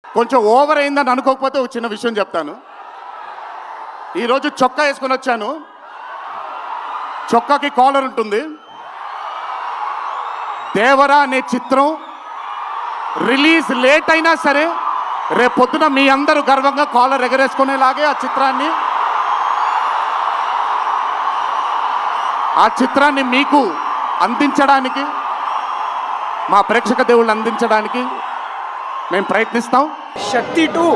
కొంచెం ఓవర్ అయిందని అనుకోకపోతే ఒక చిన్న విషయం చెప్తాను. ఈరోజు చొక్కా వేసుకొని వచ్చాను. చొక్కాకి కాలర్ ఉంటుంది. దేవరా అనే చిత్రం రిలీజ్ లేట్ అయినా సరే రేపు పొద్దున మీ అందరూ గర్వంగా కాలర్ ఎగరేసుకునేలాగే ఆ చిత్రాన్ని మీకు అందించడానికి, మా ప్రేక్షక దేవుళ్ళు అందించడానికి మేము ప్రయత్నిస్తాం. శక్తి 2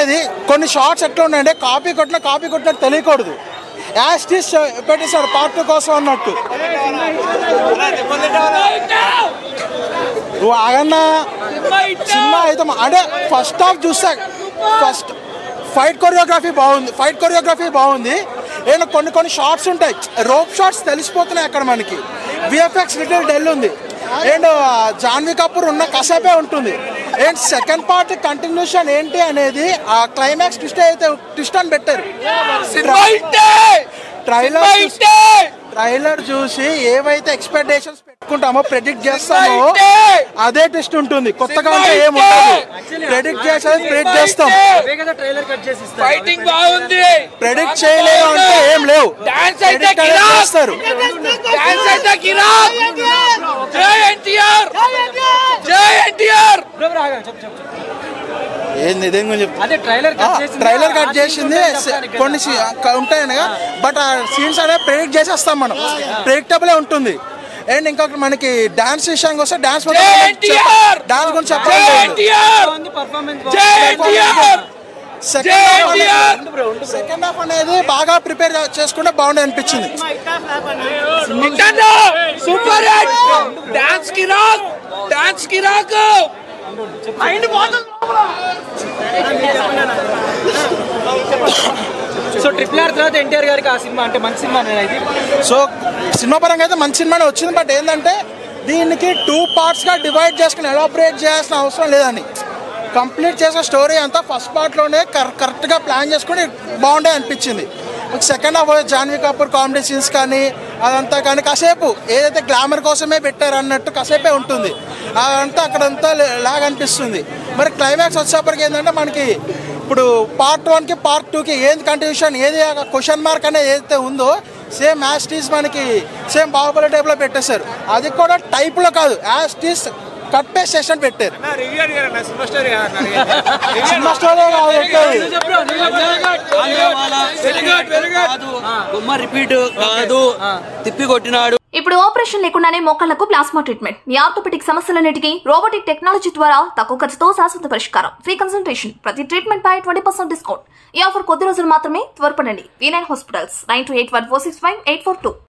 ఇది కొన్ని షార్ట్స్ ఎట్లా ఉన్నాయంటే కాపీ కొట్టినట్టు తెలియకూడదు. యాస్టిస్ పెట్టేశాడు పార్ట్ 2 కోసం అన్నట్టు. నువ్వు ఆగన్నా సినిమా అయితే అంటే ఫస్ట్ హాఫ్ చూస్తా, ఫస్ట్ ఫైట్ కొరియోగ్రఫీ బాగుంది. అండ్ కొన్ని షార్ట్స్ ఉంటాయి, రోప్ షార్ట్స్ తెలిసిపోతున్నాయి అక్కడ మనకి. విఎఫ్ఎక్స్ లిటిల్ డెల్ ఉంది. అండ్ జాన్వీ కపూర్ ఉన్న కసేపే ఉంటుంది. అండ్ సెకండ్ పార్ట్ కంటిన్యూషన్ ఏంటి అనేది ఆ క్లైమాక్స్ ట్విస్ట్ అని పెట్టారు. ట్రైలర్ చూసి ఏవైతే ఎక్స్పెక్టేషన్స్ పెట్టుకుంటామో ప్రెడిక్ట్ చేస్తామో అదే ట్విస్ట్ ఉంటుంది. కొత్తగా అంటే ఏముండదు. ప్రెడిక్ట్ చేస్తాం. ప్రెడిక్ట్ చేయలేదు అంటే ఏం లేవు. చేస్తారు. ఏంది దేని గురించి ట్రైలర్ కట్ చేసింది కొన్ని ఉంటాయి, బట్ ఆ సీన్స్ అనేది ప్రెడిక్ట్ చేసేస్తాం మనం. ప్రెడిక్టబుల్ ఉంటుంది. అండ్ ఇంకొకటి మనకి డాన్స్ విషయానికి వస్తే డాన్స్ గురించి చెప్పాలి. సెకండ్ హాఫ్ అనేది బాగా ప్రిపేర్ చేసుకుంటే బాగుండే అనిపించింది. సో ట్రిపుల్ ఆర్ తర్వాత ఎన్టీఆర్ గారికి ఆ సినిమా అంటే మంచి సినిమా అనేది. సో సినిమా పరంగా అయితే మంచి సినిమానే వచ్చింది. బట్ ఏంటంటే దీనికి 2 పార్ట్స్గా డివైడ్ చేసుకుని ఎలాబరేట్ చేయాల్సిన అవసరం లేదని, కంప్లీట్ చేసిన స్టోరీ అంతా ఫస్ట్ పార్ట్లోనే కరెక్ట్గా ప్లాన్ చేసుకుని బాగుండే అనిపించింది. Second half Janhvi Kapoor comedy scenes కానీ అదంతా కానీ కాసేపు ఏదైతే గ్లామర్ కోసమే పెట్టారు అన్నట్టు కాసేపే ఉంటుంది. అదంతా అక్కడంతా లాగా అనిపిస్తుంది. మరి క్లైమాక్స్ వచ్చేప్పటికి ఏంటంటే మనకి ఇప్పుడు పార్ట్ 1కి పార్ట్ 2కి ఏది కంటిన్యూషన్, ఏది క్వశ్చన్ మార్క్ అనేది ఏదైతే ఉందో సేమ్ యాస్టీస్ మనకి సేమ్ బాహుబలి టైప్లో పెట్టేశారు. అది కూడా టైప్లో కాదు, యాస్టీస్ కట్ పేస్ట్ సెషన్ పెట్టారు. సినిమా స్టోరీ తిప్పి కొట్టినాడు. ఇప్పుడు ఆపరేషన్ లేకుండానే మోకాళ్లకు ప్లాస్మా ట్రీట్మెంట్. మీ ఆర్థోపెడిక్ సమస్యలన్నిటికీ రోబోటిక్ టెక్నాలజీ ద్వారా తక్కువ ఖర్చుతో శాశ్వత పరిష్కారం. Free consultation. ప్రతి ట్రీట్మెంట్ పై 20% డిస్కౌంట్. ఈ ఆఫర్ కొద్ది రోజులు మాత్రమే. త్వరపడండి. V9 hospitals 9281465842.